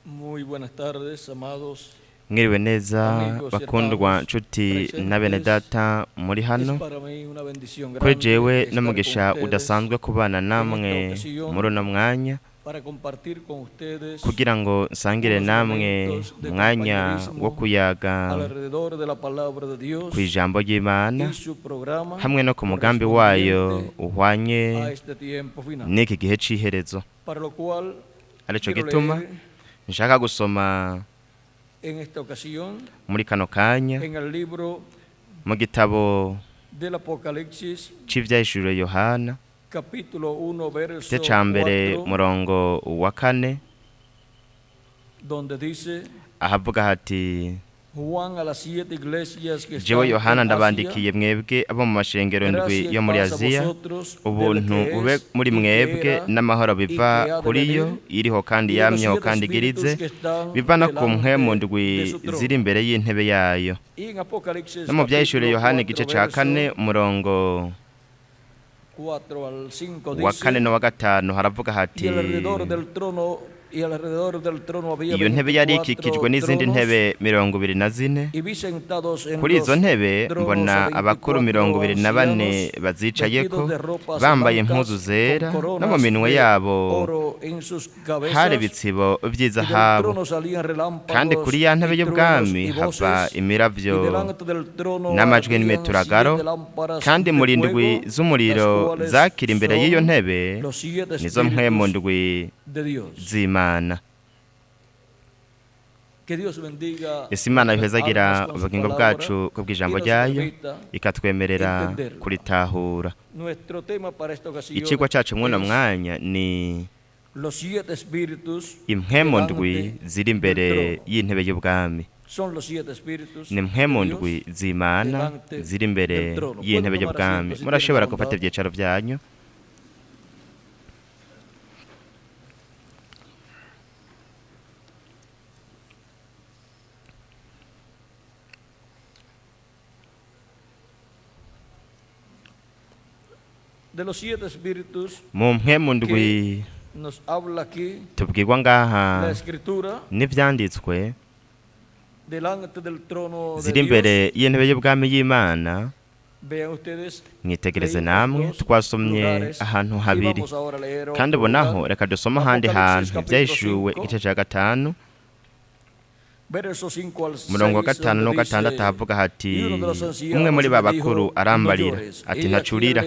Muy buenas tardes, amados. Mwiriwe neza bakundwa nshuti na bene data muri hano. Kuri jewe n'umugisha udasanzwe kubana namwe muri uno mwanya kugira ngo nsangire namwe mwanya wo kuyaga ku ijambo ry'Imana hamwe no ku mugambi wayo uhwanye n'iki gihe c'iherezo. Arico gituma nshaka gusoma muri kano kanya mu gitabo c'ivyahishuriwe Yohana igice ca mbere murongo wa 4 ahavuga hati, jewe Yohana ndabandikiye mwebwe abo mu mashengero ndwi yo muri Aziya, ubuntu bube muri mwebwe n'amahoro biva kuri yo iriho kandi yamyeho kandi igirize, biva no ku mpwemu ndwi ziri imbere y'intebe yayo. No mu vyahishuriwe Yohana igice ca 4 murongo wa 4 no wa 5 haravuga hati, iyo ntebe yari ikikijwe n'izindi ntebe 24. Kuri izo ntebe mbona abakuru 24 bazicayeko bambaye impuzu zera, no mu minwe yabo hari ibitsibo vy'izahabu, kandi kuri ya ntebe y'ubwami hava imiravyo n'amajwi n'imituragaro, kandi muri ndwi z'umuriro zakira imbere y'iyo ntebe nizo mpwemu ndwi z'Imana. Ese Imana yohezagira ubugingo bwacu ku bw'ijambo ryayo ikatwemerera kuritahura. Icigwa cacu mw'uno mwanya ni impwemu ndwi ziri imbere y'intebe y'ubwami. Ni impwemu ndwi z'Imana ziri imbere y'intebe y'ubwami. Murashobora gufata ivyicaro vyanyu. Mu mpwemu ndwi tubwirwa ngaha n'ivyanditswe ziri imbere y'intebe y'ubwami y'Imana. Mwitegereze namwe, twasomye ahantu habiri, kandi bonaho reka dusoma ahandi hantu. Vyahishuwe igice ca 5 murongo wa 5 no 6 havuga hati, umwe muri ba bakuru arambarira ati, ntacurira,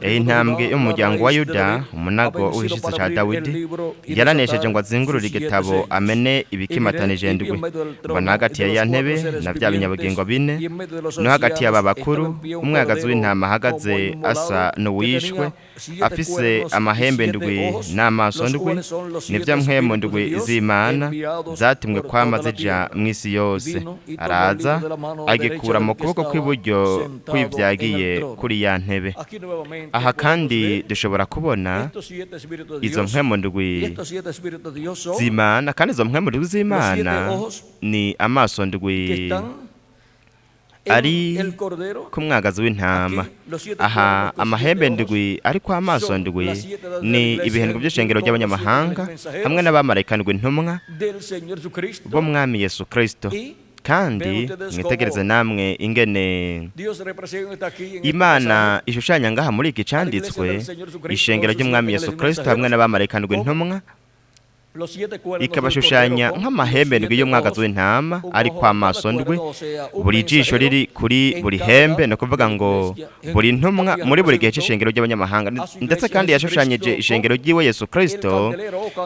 intambwe yo mu muryango wa Yuda, umunago w'ishitsi ca Dawidi, yaranesheje ngo azingurure igitabo amene ibikimatanije ndwi. Mbona hagati ya ntebe na vya binyabugingo 4 no hagati y'aba bakuru umwagazi w'intama ahagaze asa n'uwishwe, afise amahembe ndwi n'amaso ndwi. Nivyo mpwemu ndwi z'Imana zatumwe kwama zija mw'isi yose. Araza agikura mu kuboko kw'iburyo kw'ivyagiye kuri ya ntebe. Aha kandi dushobora kubona izo mpwemu ndwi z'Imana, kandi izo mpwemu ndwi z'Imana ni amaso ndwi ari ku mwagazi w'intama. Aha amahembe ndwi ariko amaso ndwi ni ibihendwe by'ishengero ry'abanyamahanga hamwe n'abamarayika ndwi ntumwa bo mwami Yesu Kristo. Kandi mwitegereze namwe ingene Imana ishushanya ngaha muri iki canditswe ishengero ry'umwami Yesu Kristo hamwe n'abamarayika ndwi ntumwa, ikabashushanya nk'amahembe ndwi y'umwagazi w'intama ari kwa maso ndwi. Buri jisho riri kuri buri hembe, no kuvuga ngo buri ntumwa muri buri gihe c'ishengero ry'abanyamahanga. Ndetse kandi yashushanyije ishengero ry'iwe Yesu Kristo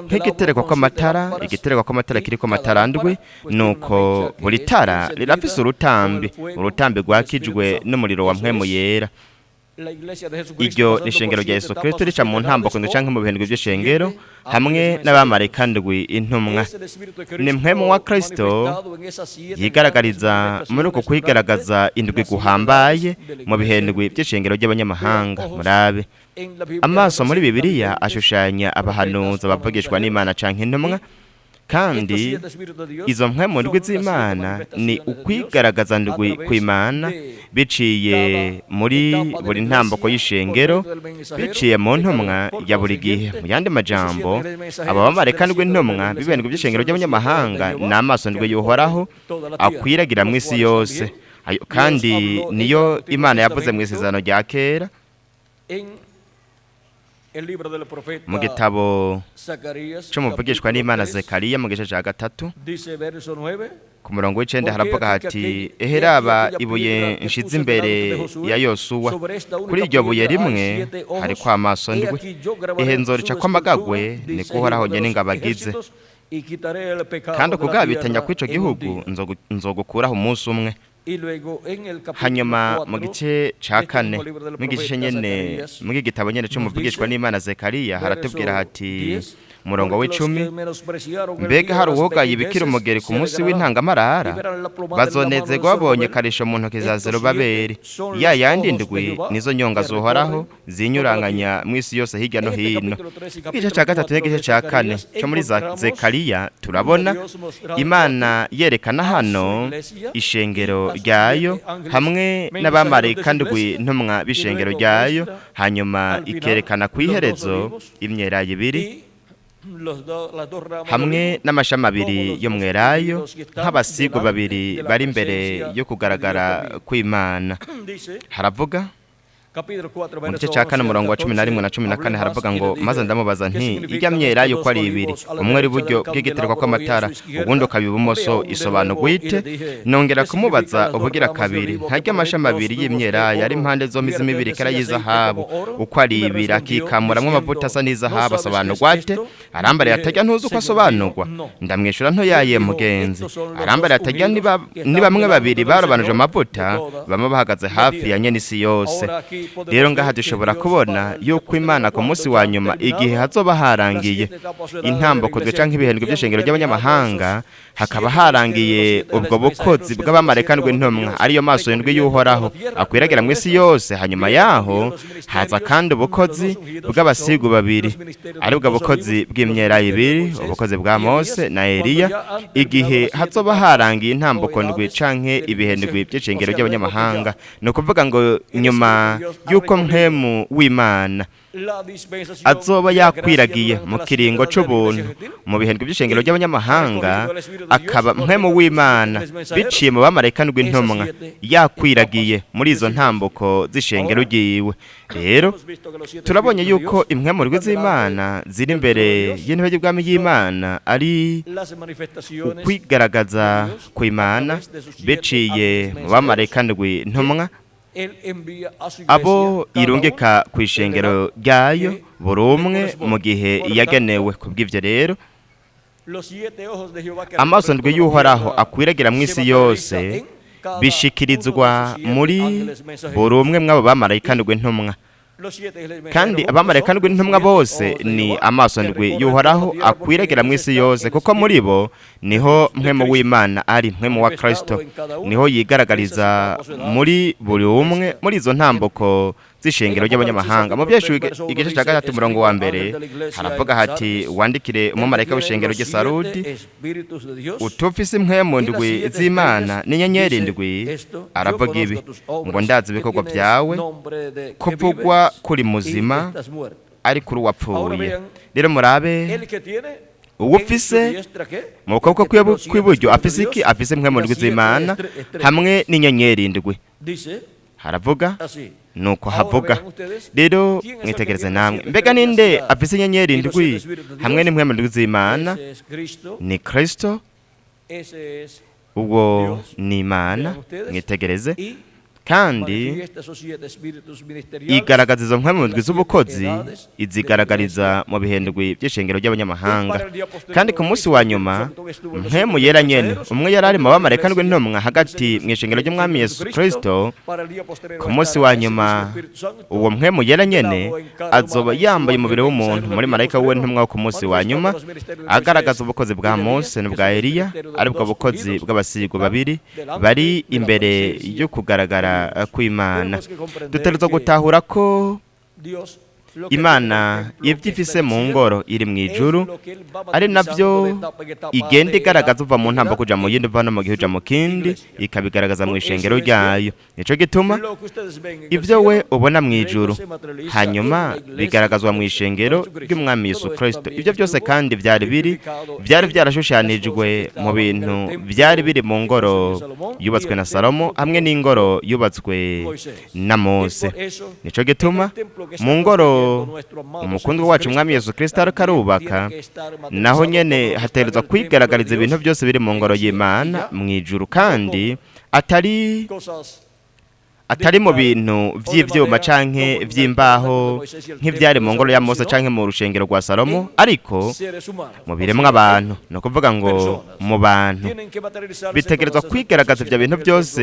nk'igiterekwa kw'amatara, igiterekwa kw'amatara kiriko amatara ndwi, nuko buri tara rirafise urutambi rwakijwe n'umuriro wa mpwemu yera. Iryo ni ishengero rya Yesu Kristo rica mu ntamboko ndwi canke mu bihendwe vy'ishengero hamwe n'abamarayika ndwi intumwa. Ni mpwemu wa Kristo yigaragariza muri uko kwigaragaza indwi guhambaye mu bihendwe vy'ishengero ry'abanyamahanga. Murabe, amaso muri Bibiliya ashushanya abahanuzi bavugishwa n'Imana canke intumwa, kandi izo mpwemu ndwi z'Imana ni ukwigaragaza ndwi kw'Imana biciye muri buri ntamboko y'ishengero, biciye mu ntumwa ya buri gihe. Mu yandi majambo, aba bamarayika ndwi ntumwa b'ibendwe by'ishengero ry'abanyamahanga ni amaso ndwi y'uhoraho akwiragira mu isi yose, kandi niyo Imana yavuze mu isezerano rya kera mu gitabo cy'umuvugishwa n'Imana Zekariya mu gice cya 3 ku murongo w'9 haravuga hati, eheraba ibuye nshize imbere ya Yosuwa, kuri iryo buye rimwe hariko amaso ndwi, ehe nzorica ko amagagwe niko Uhoraho nyene ngabagize, kandi ukugabitanya kw'ico gihugu nzogukuraho umunsi umwe. Hanyuma mu gice ca 4 mu gice nyene mu gitabo nyene cy'umuvugishwa n'Imana Zekariya haratubwira hati, murongo w'10, mbega hari uwogaye ibikira umugeri ku munsi w'intangamarara, bazonezerwa babonye karisho mu ntoki za Zerubabeli, ya yandi ndwi nizo nyonga z'Uhoraho zinyuranganya mu isi yose hirya no hino. Igice ca 3 n'igice ca 4 cyo muri Zekariya turabona Imana yerekana hano ishengero ryayo hamwe n'abamarayika ndwi ntumwa b'ishengero ryayo, hanyuma ikerekana kw'iherezo imyelayo ibiri hamwe n'amashami abiri yo mwerayo nk'abasigo babiri bari imbere yo kugaragara kw'Imana. Haravuga mu gice cya 4 umurongo wa 11 na 14 haravuga ngo, maze ndamubaza nti, irya myelayo ko ari ibiri, umwe ari buryo bw'igitereko kw'amatara, ubundi ukaba ibumoso, isobanurwa ite? Nongera kumubaza ubugira kabiri, ntarya amashami abiri y'imyelayo ari impande zombi z'imibirikira y'izahabu uko ari ibiri, akikamuramwo amavuta asa n'izahabu, asobanurwa ate? Arambariye atarya ntuzi uko asobanurwa? Ndamwishura ntoyaye mugenzi, arambariye atarya ni bamwe babiri barobanuje amavuta bamwe bahagaze hafi ya nyene isi yose. Rero ngaha dushobora kubona yuko Imana ku munsi wa nyuma, igihe hazoba harangiye intamboko canke ibihendwe by'ishengero ry'abanyamahanga, hakaba harangiye ubwo bukozi bw'abamarayika ndwi ntumwa ariyo maso ndwi y'Uhoraho akwiragira mu isi yose. Hanyuma yaho haza kandi ubukozi bw'abasigo babiri, ari bwo bukozi bw'imyelayo ibiri, ubukozi bwa Mose na Eliya, igihe hazoba harangiye intamboko ndwi canke ibihendwe by'ishengero ry'abanyamahanga. Ni ukuvuga ngo nyuma yuko mpwemu w'Imana azoba yakwiragiye mu kiringo c'ubuntu mu bihendwe by'ishengero ry'abanyamahanga, akaba mpwemu w'Imana biciye mu bamarayika ndwi ntumwa yakwiragiye muri izo ntambuko z'ishengero ryiwe. Rero turabonye yuko impwemu ndwi z'Imana ziri imbere y'intebe y'ubwami y'Imana ari ukwigaragaza kw'Imana biciye mu bamarayika ndwi ntumwa abo irungika ku ishengero ryayo buri umwe mu gihe yagenewe. Kubw'ivyo rero amaso ndwi y'Uhoraho akwiragira mu isi yose bishikirizwa muri buri umwe mw'abo bamarayika ndwi ntumwa, kandi abamarayika ndwi ntumwa bose ni amaso ndwi y'Uhoraho akwiragira mu isi yose, kuko muri bo niho mpwemu w'Imana ari, mpwemu wa Kristo niho yigaragariza muri buri umwe muri izo ntambuko z'ishengero ry'abanyamahanga. Mu byeshu igice cya 3 umurongo wa 1 haravuga hati, wandikire umumarayika w'ishengero ry'Isarudi utufise impwemu ndwi z'Imana n'inyenyeri ndwi, aravuga ibi ngo, ndazi ibikorwa byawe kuvugwa kuri muzima ari kuri wapfuye. Rero murabe uwufise mu kuboko kw'iburyo afise iki? Afise impwemu ndwi z'Imana hamwe n'inyenyeri ndwi. Haravuga nuko havuga. Rero mwitegereze namwe, mbega ninde afise inyenyeri ndwi hamwe n'impwemu ndwi z'Imana? Ni Kristo, ubwo ni Imana. Mwitegereze kandi igaragaza izo mpwemu ndwi z'ubukozi, izigaragariza mu bihendwe by'ishengero ry'abanyamahanga. Kandi ku munsi wa nyuma mpwemu yera nyene umwe yari ari mu bamarayika ndwi ntumwa hagati mu ishengero ry'Umwami Yesu Kristo. Ku munsi wa nyuma uwo mpwemu yera nyene azoba yambaye umubiri w'umuntu muri marayika we ntumwa wo ku munsi wa nyuma, agaragaza ubukozi bwa Mose n'ubwa Eliya, ari bwo bukozi bw'abasigo babiri bari imbere yo kugaragara kw'Imana. Dutegerezwa gutahura ko imana ibyo ifise mu ngoro iri mu ijuru ari navyo igenda igaragaza uva mu ntambo kuja mu yindi uva no mu gihe uja mu kindi ikabigaragaza mu ishengero ryayo. Nico gituma ivyo we ubona mu ijuru hanyuma bigaragazwa mu ishengero ry'umwami Yesu Kristo. Ivyo byose kandi byari byarashushanijwe mu bintu byari biri mu ngoro yubatswe na Salomo hamwe n'ingoro yubatswe na Mose. Nico gituma mu ngoro umukundwa wacu umwami Yesu Kristo ariko arubaka naho nyene hategerezwa kwigaragariza ibintu byose biri mu ngoro y'Imana mu ijuru, kandi atari mu bintu vy'ivyuma canke vy'imbaho nk'ivyari mu ngoro ya Mose canke mu rushengero rwa Salomo, ariko mu biremwa abantu. No kuvuga ngo mu bantu bitegerezwa kwigaragaza ivyo bintu byose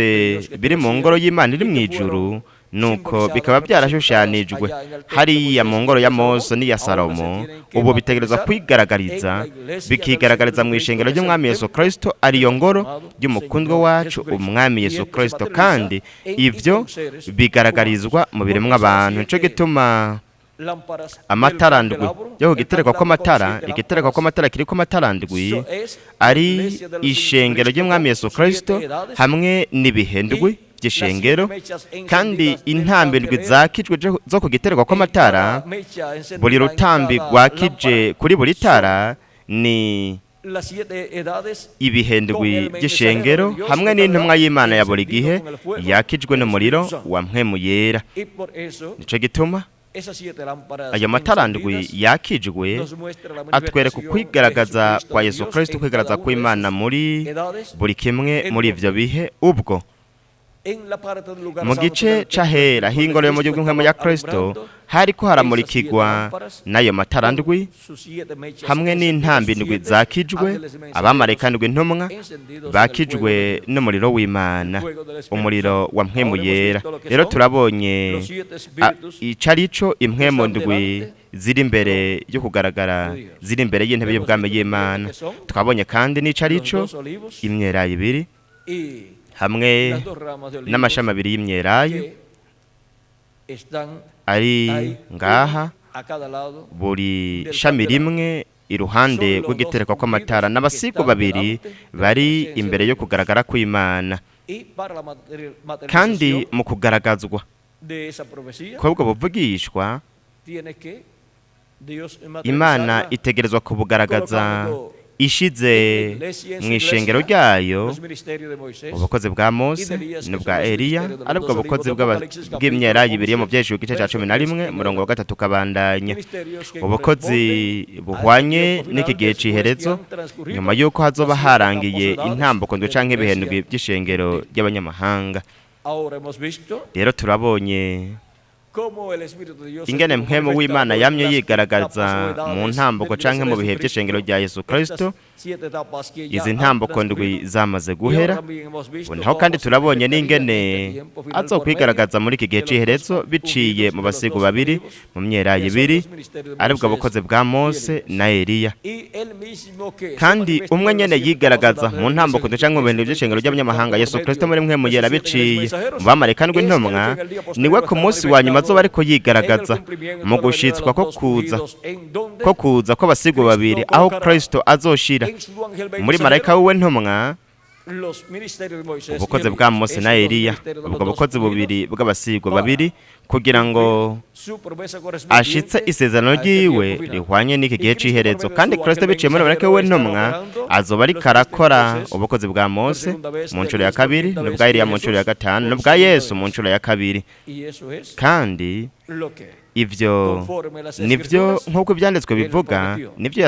biri mu ngoro y'Imana iri mu ijuru, nuko bikaba byarashushanijwe hariya mu ngoro ya Mose n'iya Salomo. Ubu bitegerezwa kwigaragariza bikigaragariza mu ishengero ry'umwami Yesu Kristo, ariyo ngoro y'umukundwa wacu umwami Yesu Kristo, kandi ivyo bigaragarizwa mu biremwa abantu. Nico gituma amatara ndwi yo kugiterekwa kw'amatara, igiterekwa kw'amatara kiriko amatara ndwi ari ishengero ry'umwami Yesu Kristo hamwe n'ibihendwi by'ishengero, kandi intambi ndwi zakijwe zo kugiterekwa kw'amatara. Buri rutambi rwakije kuri buri tara ni ibihendwi by'ishengero hamwe n'intumwa y'Imana ya buri gihe yakijwe n'umuriro wa Mpwemu yera. Nico gituma ayo matara ndwi yakijwe atwereka ukwigaragaza kwa Yesu Kristo, kwigaragaza kw'Imana muri buri kimwe muri ivyo bihe. Ubwo mu gice c'ahera h'ingoro yo mu gihugu nk'emu ya Kristo hariko haramurikirwa n'ayo matara ndwi hamwe n'intambi ndwi zakijwe, abamarayika ndwi ntumwa bakijwe n'umuriro w'Imana, umuriro wa Mpwemu yera. Rero turabonye icarico impwemu ndwi ziri imbere yo kugaragara, ziri imbere y'intebe y'ubwami y'Imana. Twabonye kandi n'icarico imyelayo ibiri hamwe n'amashami abiri y'imyelayo ari ngaha, buri shami rimwe iruhande rw'igiterekwa kw'amatara, n'abasigo babiri bari imbere yo kugaragara kw'Imana. Kandi mu kugaragazwa kw'ubwo buvugishwa, Imana itegerezwa kubugaragaza ishize mu ishengero ryayo ubukozi bwa Mose n'ubwa Eliya, aribwo bukozi bw'imyelayo ibiri yo mu vyejuru igice ca 11 murongo wa 3 kabandanya. Ubukozi buhwanye n'iki gihe c'iherezo, nyuma yuko hazoba harangiye intambuko ndwi canke ibihendwi by'ishengero ry'abanyamahanga. Rero turabonye ingene Mpwemu w'Imana yamye yigaragaza mu ntambuko canke mu bihe by'ishengero rya Yesu Kristo. Izi ntambuko ndwi zamaze guhera, naho kandi turabonye n'ingene azokwigaragaza muri iki gihe c'iherezo biciye mu basigo babiri mu myelayo ibiri, aribwo bukozi bwa Mose na Eliya. Kandi umwe nyene yigaragaza mu ntambuko canke mu bintu by'ishengero ry'abanyamahanga Yesu Kristo muri Mpwemu yera biciye mu bamarayika ndwi ntumwa, niwe ku munsi wa nyuma azoba ariko yigaragaza mu gushitswa ko kuza kw'abasigo babiri, aho Kristo azoshira muri marayika wiwe ntumwa ubukozi bwa Mose na Eliya, ubwo bukozi bubiri bw'abasigo babiri, kugira ngo ashitse isezerano ryiwe rihwanye n'iki gihe c'iherezo. Kandi Kristo biciye muri marayika wiwe ntumwa azoba ariko arakora ubukozi bwa Mose mu ncuro ya kabiri, n'ubwa Eliya mu ncuro ya gatanu, n'ubwa Yesu mu ncuro ya kabiri. Kandi ivyo nivyo nk'uko ivyanditswe bivuga, nivyo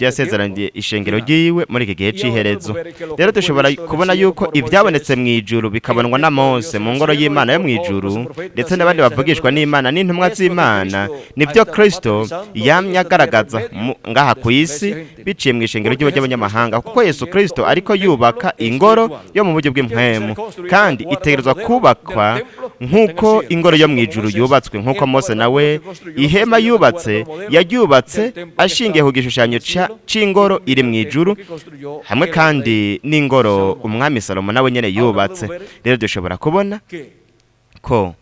yasezeranye ishengero ryiwe muri iki gihe c'iherezo. Rero dushobora kubona yuko ivyabonetse mu ijuru bikabonwa na Mose mu ngoro y'Imana yo mu ijuru, ndetse n'abandi bavugishwa n'Imana n'intumwa z'Imana, nivyo Kristo yamye agaragaza ngaha ku isi biciye mu ishengero ry'abanyamahanga, kuko Yesu Kristo ariko yubaka ingoro yo mu buryo bw'impwemu, kandi itegerezwa kubakwa nk'uko ingoro yo mu ijuru yubatswe, nk'uko Mose nawe ihema yaryubatse ashingiye ku gishushanyo c'ingoro iri mu ijuru, hamwe kandi n'ingoro umwami Salomo nawe nyene yubatse. Rero dushobora kubona ko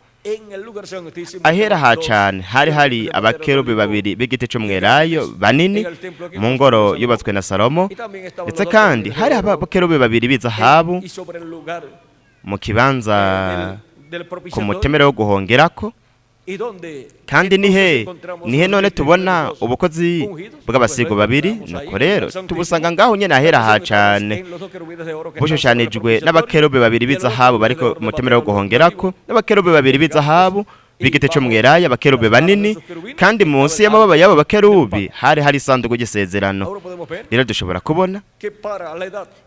ahera ha cyane hari abakerubi babiri b'igiti cy'umwelayo banini mu ngoro yubatswe na Salomo, ndetse kandi hari abakerubi babiri b'izahabu mu kibanza ku mutemere wo guhongerako. Kandi nihe none tubona ubukozi bw'abasigo babiri. Nuko rero tubusanga ngaho nyene ahera ha cyane, bushushanijwe n'abakerubi babiri b'izahabu bariko mutemere wo guhongerako, n'abakerubi babiri b'izahabu b'igiti cy'umwelayo, abakerubi banini, kandi munsi y'amababa y'abo bakerubi hari isanduku y'isezerano. Rero dushobora kubona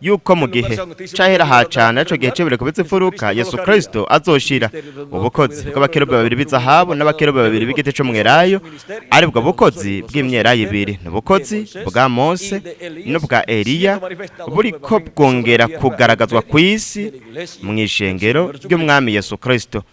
yuko mu gihe cyahera ha cyane, ico gihe cebere kubitse furuka, Yesu Kristo azoshira ubukozi bw'abakerubi babiri b'izahabu n'abakerubi babiri b'igiti cy'umwelayo, ari bwo bukozi bw'imyelayo ibiri, n'ubukozi bwa Mose n'ubwa Eliya, buriko bwongera kugaragazwa ku isi mu ishengero ry'umwami Yesu Kristo.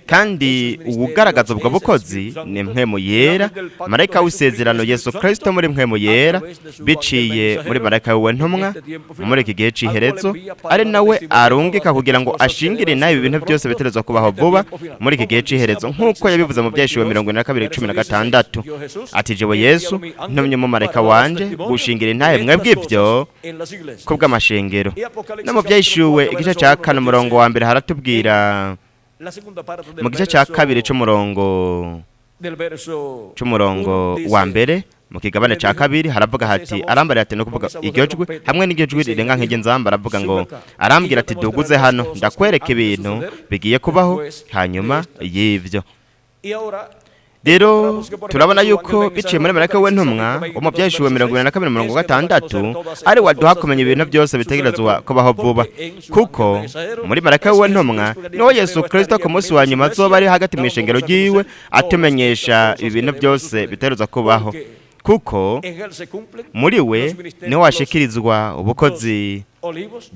Kandi ubugaragaza ubwo bukozi ni Impwemu yera, marayika w'isezerano Yesu Kristo muri Impwemu yera, biciye muri marayika w'intumwa muri iki gihe c'iherezo, ari nawe arungika kugira ngo ashingire nayo ibintu byose biterezwa kubaho vuba muri iki gihe c'iherezo, nk'uko yabivuze mu byashiwe 22:16 ati jewe Yesu ntumye mu marayika wanje gushingira intahe mwebwe ivyo kubw'amashengero. No mu byashiwe igice cya 4 umurongo wa mbere haratubwira, mu gice cya kabiri cy'umurongo wa mbere mu kigabane cya kabiri haravuga hati arambara ati no kuvuga iryo jwi hamwe n'iryo jwi rirenga nk'ige nzamba, aravuga ngo arambwira ati duguze hano ndakwereka ibintu bigiye kubaho hanyuma y'ivyo. Rero turabona yuko biciye muri marayika w'intumwa wo mu byashiwe 22:16 ari waduha kumenya ibintu byose bitegerezwa kubaho vuba, kuko muri marayika w'intumwa niho Yesu Kristo ku munsi wa nyuma azoba ari hagati mu ishengero ryiwe atumenyesha ibintu byose bitegerezwa kubaho, kuko muri we niho washikirizwa ubukozi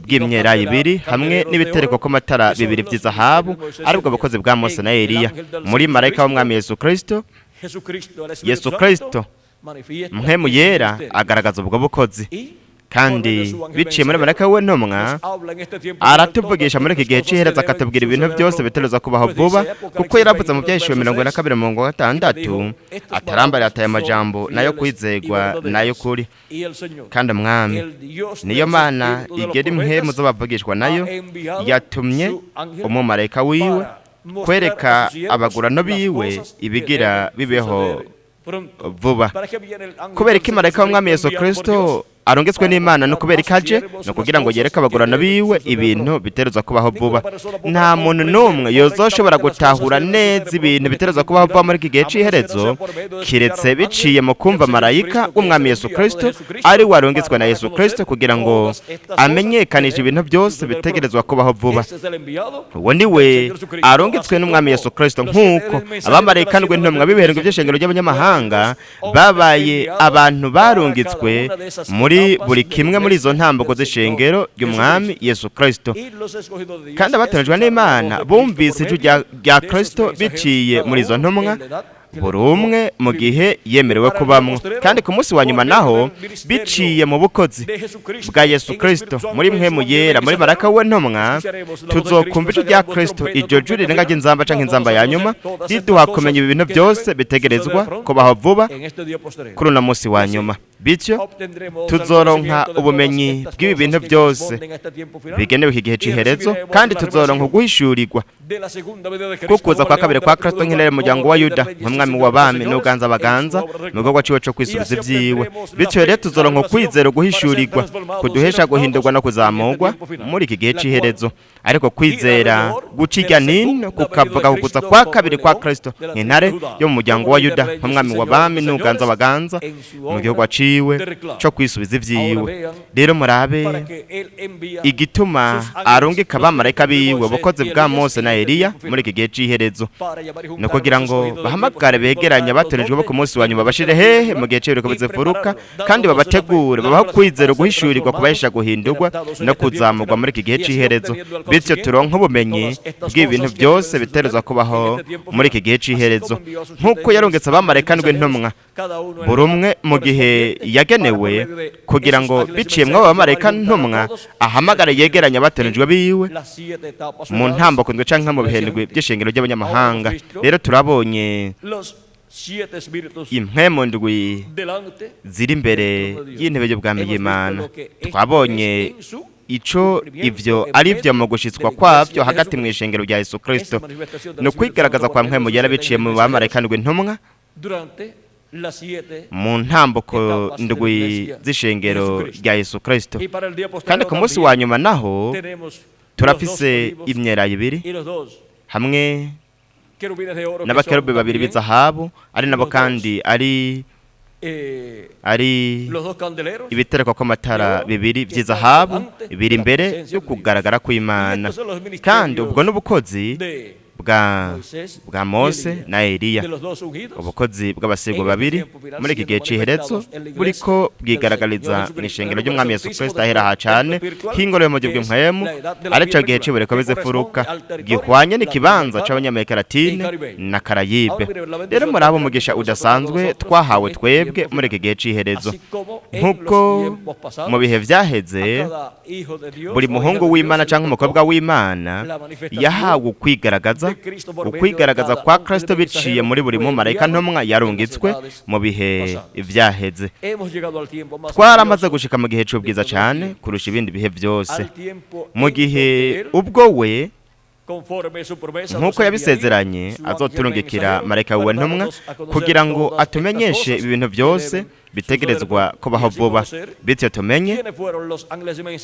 bw'imyelayo ibiri hamwe n'ibitereko ku matara bibiri by'izahabu, aribwo bukozi bwa Mose na Eliya. Muri marayika w'umwami Yesu Kristo Impwemu yera agaragaza ubwo bukozi, kandi biciye muri marayika w'intumwa aratuvugisha muri iki gihe c'iherezo, akatubwira ibintu byose biterezwa kubaho vuba, kuko yaravuze mu byashiwe 22:16 atarambara ataye amajambo nayo kwizegwa nayo kuri. Kandi umwami niyo Mana igera impwemu z'abavugishwa nayo, yatumye umumarayika wiwe kwereka abagurano biwe ibigira bibeho vuba. Kubera ko marayika w'umwami Yesu Kristo arongetswe n'Imana no kubera ikaje no kugira ngo yereke abagurano biwe ibintu biterezwa kubaho vuba. Nta muntu n'umwe yozoshobora gutahura neza ibintu biterezwa kubaho vuba muri iki gihe c'iherezo kiretse biciye mu kumva marayika w'umwami Yesu Kristo, ari warongetswe na Yesu Kristo kugira ngo amenyekanishe ibintu byose bitegerezwa kubaho vuba. Uwo ni we arongetswe n'umwami Yesu Kristo, nk'uko abamarayika n'intumwa b'ibiherengo by'ishengero ry'abanyamahanga babaye abantu barongetswe muri buri kimwe muri izo ntambuko z'ishengero ry'umwami Yesu Kristo. Kandi abatanijwe n'Imana bumvise ijwi rya Kristo biciye muri izo ntumwa, buri umwe mu gihe yemerewe kubamwo. Kandi ku munsi wa nyuma naho biciye mu bukozi bwa Yesu Kristo muri Impwemu yera muri marayika w'intumwa, tuzokumva ijwi rya Kristo, iryo jwi rirenga ry'inzamba canke inzamba ya nyuma, riduha kumenya ibintu byose bitegerezwa kubaho vuba kuri uno munsi wa nyuma. Bityo tuzoronka ubumenyi bw'ibi bintu byose bigenewe iki gihe c'iherezo, kandi tuzoronka guhishurirwa kukuza kwa kabiri kwa Kristo nk'intare muryango wa Yuda, nk'umwami w'abami n'uganza baganza mu gikorwa ciwe co kwisubiza ivyiwe. Bityo rero tuzoronka kwizera guhishurirwa kuduhesha guhindurwa no kuzamurwa muri iki gihe c'iherezo. Ariko kwizera guciga nino kukavuga kukuza kwa kabiri kwa Kristo nk'intare yo mu muryango wa Yuda, nk'umwami w'abami n'uganza baganza mu gikorwa ciwe co kwisubiza ivyiwe. Rero murabe igituma arungika abamarayika biwe ubukozi bwa Mose na Eliya muri iki gihe c'iherezo, no kugira ngo bahamagare begeranya abatonejwe bo ku munsi wa nyuma bashire hehe mu gihe c'iherezo bizefuruka, kandi babategure babaho kwizera guhishurirwa kubahesha guhindurwa no kuzamurwa muri iki gihe c'iherezo. Bityo turonka ubumenyi bw'ibintu byose biterezwa kubaho muri iki gihe c'iherezo, nk'uko yarungitse abamarayika n'intumwa buri umwe mu gihe yagenewe kugira ngo biciye mw'abo bamarayika ntumwa ahamagara yegeranya abatonejwe biwe mu ntambuko ndwi canke mu bihendwe by'ishengero ry'abanyamahanga. Rero turabonye impwemu ndwi ziri imbere y'intebe y'ubwami y'Imana. Twabonye ico ivyo ari vyo mu gushitswa kwavyo hagati mu ishengero rya Yesu Kristo, no kwigaragaza kwa mpwemu yarabiciye mu bamarayika ndwi ntumwa mu ntambuko ndwi z'ishengero rya Yesu Kristo. Kandi ku munsi wa nyuma naho turafise imyelayo ibiri hamwe n'abakerubi babiri b'izahabu, ari nabo kandi ari ibiterekwa kw'amatara bibiri vy'izahabu biri imbere yo kugaragara kw'Imana. Kandi ubwo n'ubukozi bwa Mose na Eliya, ubukozi bw'abasigwa babiri muri iki gihe c'iherezo buriko bwigaragariza mu ishengero ry'umwami Yesu Kristo ahera ha cane h'ingoro y'umugi bw'impwemu, arico gihe c'ibureko bizefuruka gihwanye n'ikibanza c'abanyamerika Latine na Karayibe. Rero muri abo umugisha udasanzwe twahawe twebwe muri iki gihe c'iherezo, nk'uko mu bihe vyaheze buri muhungu w'Imana canke umukobwa w'Imana yahawe ukwigaragaza kwa Kristo biciye muri buri mumarayika ntumwa yarungitswe mu bihe vyaheze. Twaramaze gushika mu gihe c'ubwiza cane kurusha ibindi bihe vyose, mu gihe ubwo we nk'uko yabisezeranye azoturungikira marayika wiwe ntumwa kugira ngo atumenyeshe ibintu byose bitegerezwa kubaho vuba, bityo tumenye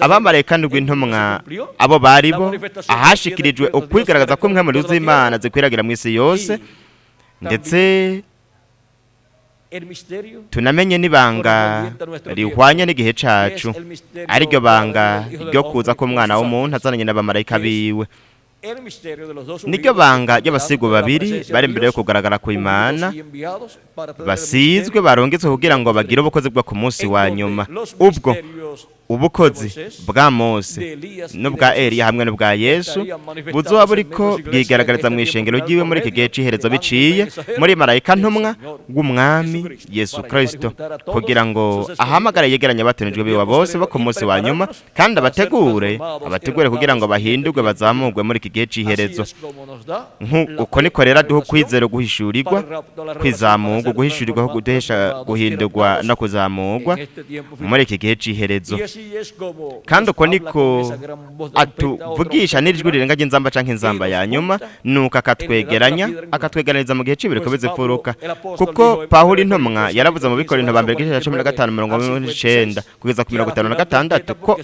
abamarayika ndwi ntumwa abo baribo ahashikirijwe ukwigaragaza ko impwemu z'Imana zikwiragira mu isi yose, ndetse tunamenye n'ibanga rihwanye n'igihe cacu, ariryo banga ryo kuza k'umwana w'umuntu azananye n'abamarayika biwe. Niryo banga ry'abasigwa babiri bari imbere yo kugaragara kw'Imana basizwe barongetswe kugira ngo bagire ubukozi bwo ku munsi wa nyuma. Ubwo ubukozi bwa Mose n'ubwa Eliya hamwe n'ubwa Yesu buzoba buriko bwigaragariza mu ishengero ryiwe muri iki gihe c'iherezo biciye muri marayika ntumwa w'umwami Yesu Kristo, kugira ngo ahamagara yegeranya abatonejwe biwe bose bo ku munsi wa nyuma, kandi abategure kugira ngo bahindurwe bazamurwe muri iki gihe c'iherezo. Uko niko rero duho kwizera guhishurirwa, kwizamurwa, guhishurirwa, guhesha guhindurwa no kuzamurwa muri iki gihe c'iherezo. Kandi uko niko atuvugisha n'ijwi rirenga ry'inzamba canke inzamba ya nyuma, nuko akatwegeraniza mu gihe c'ibireko bizefuruka. Kuko Pawulo intumwa yaravuze mu Bikorinto ba mbere igice ca 15:19 kugeza ku 56 ko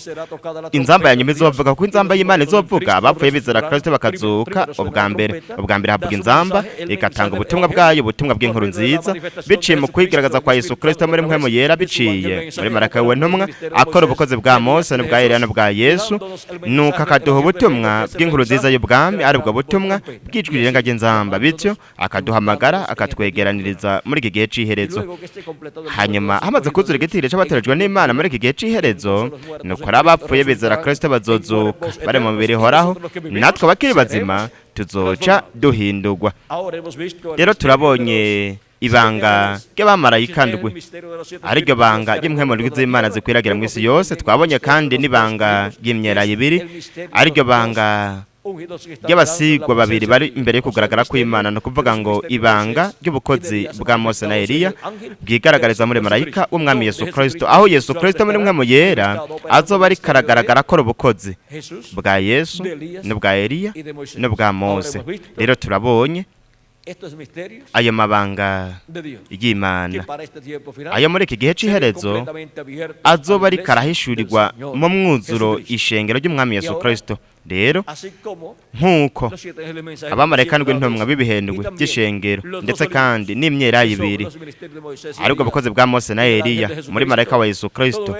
inzamba ya nyuma izovuga, kuko inzamba y'Imana izovuga abapfuye bizera Kristo bakazuka ubwa mbere havuga inzamba igatanga ubutumwa bwayo, ubutumwa bw'inkuru nziza biciye mu kwigaragaza kwa Yesu Kristo muri mpwemu yera biciye muri marayika we ntumwa akora ubukozi bwa Mose n'ubwa Eliya n'ubwa Yesu, nuko akaduha ubutumwa bw'inkuru nziza y'ubwami, ari bwo butumwa bw'ijwi rirenga ry'inzamba, bityo akaduhamagara akatwegeraniriza muri iki gihe c'iherezo. Hanyuma hamaze kuzura igitiro c'abatorejwe n'Imana muri iki gihe c'iherezo, nuko abapfuye bizera Kristo bazozuka bari mu mibiri ihoraho, natwe abakiri bazima tuzoca duhindurwa. Rero turabonye ibanga ry'abamarayika ndwi, ariryo banga ry'impwemu ndwi z'Imana zikwiragira mu isi yose. Twabonye kandi n'ibanga ry'imyelayo ibiri, ariryo banga ry'abasigwa babiri bari imbere yo kugaragara kw'Imana, no kuvuga ngo ibanga ry'ubukozi bwa Mose na Eliya bwigaragariza muri marayika w'umwami Yesu Kristo, aho Yesu Kristo muri mpwemu yera azoba ari karagaragara akora ubukozi bwa Yesu n'ubwa Eliya n'ubwa Mose. Rero turabonye ayo mabanga y'Imana, ayo muri iki gihe c'iherezo azoba ari karahishurirwa mu mwuzuro ishengero ry'umwami Yesu Kristo. Rero nk'uko abamarayika ndwi ntumwa b'ibihendwe by'ishengero ndetse kandi n'imyelayo ibiri, aribwo bukozi bwa Mose na Eliya muri marayika wa Yesu Kristo,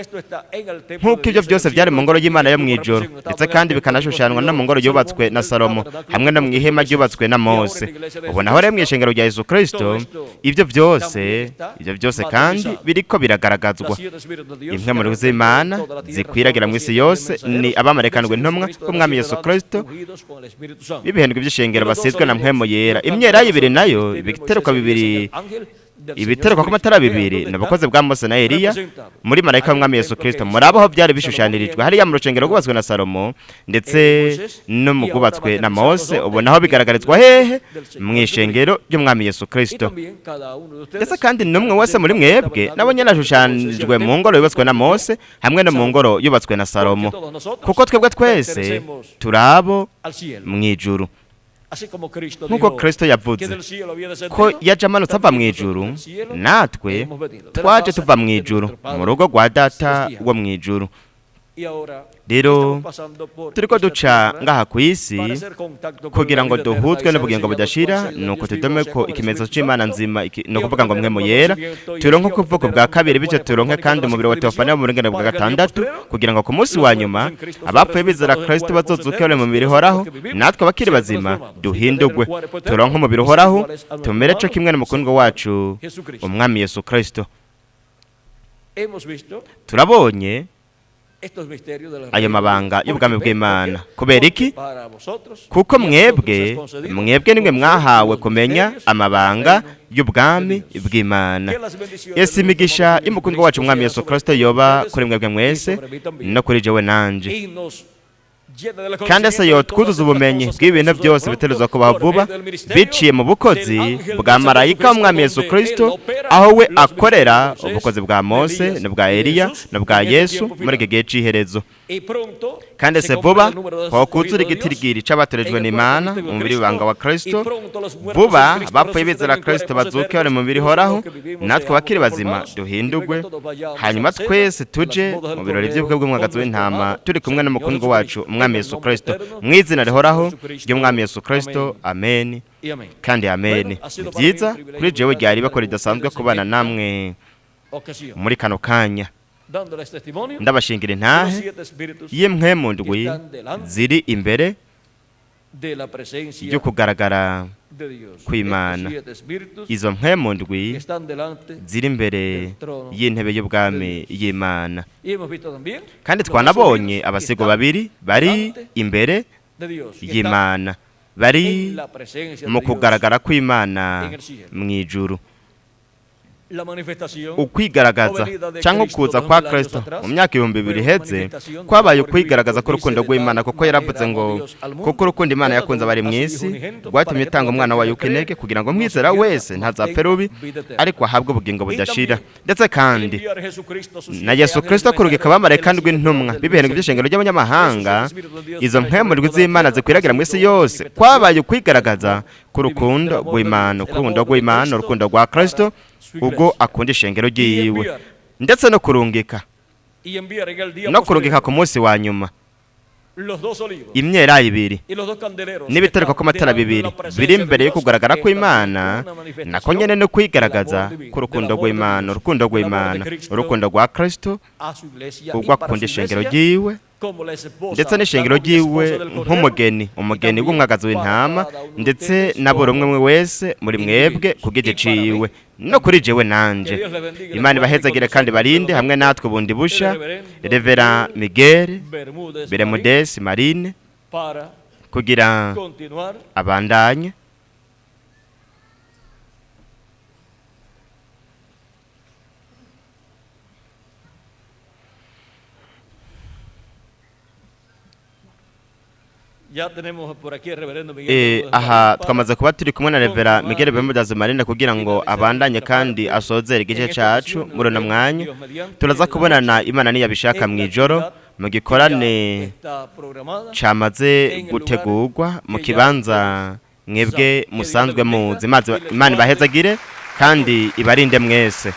nk'uko ibyo byose byari mu ngoro y'Imana yo mw'ijoro, ndetse kandi bikanashushanwa no mu ngoro yubatswe na Salomo hamwe no mu ihema ryubatswe na Mose. Ubu naho rero mu ishengero rya Yesu Kristo ibyo byose kandi biriko biragaragazwa. Impwemu z'Imana zikwiragira mu isi yose ni abamarayika ndwi ntumwa b'umwami Yesu Kristo b'ibihendwe by'ishengero basizwe na mpwemu yera. Imyelayo ibiri nayo ibiterekwa bibiri ibiterwa ku matara bibiri n'abakozi bwa Mose na Eliya muri marayika w'umwami Yesu Kristo murabaho byari bishushanirijwe hariya mu rucengero rwubatswe na Salomo ndetse no mu rwubatswe na Mose ubonaho bigaragarizwa hehe mu ishengero ry'umwami Yesu Kristo ndetse kandi n'umwe wese muri mwebwe nabo nyene ashushanijwe mu ngoro yubatswe na Mose hamwe no mu ngoro yubatswe na Salomo kuko twebwe twese turabo mu ijuru nk'uko Kristo yavuze ko yaje amanutse ava mu ijuru natwe twaje tuva mu ijuru mu rugo rwa data wo mu ijuru rero turiko duca ngaha ku isi kugira ngo duhuzwe n'ubugingo budashira nuko tudome ko ikimenyetso c'Imana nzima no kuvuga ngo mwe muyera turonke kuvuka bwa kabiri bityo turonke kandi umubiri wa Teofania mu burengero bwa gatandatu kugira ngo ku munsi wa nyuma abapfuye bizera Kristo bazozuke mu mubiri horaho natwe abakiri bazima duhindugwe turonke umubiri horaho tumere co kimwe n'umukundwa wacu umwami Yesu Kristo turabonye ayo mabanga y'ubwami bw'Imana kubera iki kuko mwebwe nimwe mwahawe kumenya amabanga y'ubwami bw'Imana Yesu imigisha y'umukundwa wacu umwami Yesu Kristo yoba kuri mwebwe mwese no kuri jewe nanje kandi ese yo twuzuza ubumenyi bw'ibintu byose biterezwa kubaho vuba biciye mu bukozi bwa marayika w'umwami Yesu Kristo aho we akorera ubukozi bwa Mose n'ubwa Eliya n'ubwa Yesu muri iki gihe c'iherezo kandi ese vuba ho kuzura igitirigiri c'abatorejwe n'Imana mu mubiri w'ibanga wa Kristo vuba bapfuye bizera Kristo bazuke bari mu mubiri horaho natwe bakiri bazima duhindugwe hanyuma twese tuje mu birori by'ubukwe bw'umwagazi w'intama turi kumwe n'umukundwa wacu umwami Yesu Kristo mwizina rihoraho ry'umwami Yesu Kristo amen kandi amen byiza kuri jewe ryari bakora ridasanzwe kubana namwe muri kano kanya ndabashingira intahe y'Impwemu ndwi ziri imbere yo kugaragara kw'Imana izo mpwemu ndwi ziri imbere y'intebe y'ubwami y'Imana kandi twanabonye abasigo babiri bari imbere y'Imana bari mu kugaragara kw'Imana mu ijuru ukwigaragaza cyangwa kuza kwa Kristo mu myaka 2000 iheze kwabaye ukwigaragaza ko urukundo rw'Imana kuko yaravuze ngo kuko urukundo Imana yakunze abari mu isi rwatumye itanga umwana wayo ukeneke kugira ngo mwizera wese ntazapfe rubi ariko ahabwe ubugingo budashira ndetse kandi na Yesu Kristo kurugika abamarayika ndw'intumwa bibehenga iby'ishengero ry'abanyamahanga izo mpwemu ndwi z'Imana zikwiragira mu isi yose kwabaye ukwigaragaza ku rukundo rw'Imana urukundo rwa Kristo ubwo akunda ishengero ryiwe ndetse no kurungika ku munsi wa nyuma imyera ibiri n'ibitereko ku matara bibiri biri imbere yo kugaragara kw'Imana nako nyene no kwigaragaza ku rukundo rw'Imana urukundo rwa Kristo ubwo akunda ishengero ryiwe ndetse n'ishengero ryiwe umugeni w'umwagazi w'intama ndetse na buri umwe wese muri mwebwe ku giti ciwe no kuri jewe nanje Imana ibahezagire kandi barinde hamwe natwe bundi busha Revera Miguel Bermudez Marine kugira abandanye aha twamaze kuba turi kumwe na Revera Miguel Bermudez Marine kugira ngo abandanye kandi asozere igice cacu muri uno mwanya turaza kubonana Imana niyabishaka mu ijoro mu gikorane camaze gutegurwa mu kibanza mwebwe musanzwe muzi Imana ibahezagire kandi ibarinde mwese.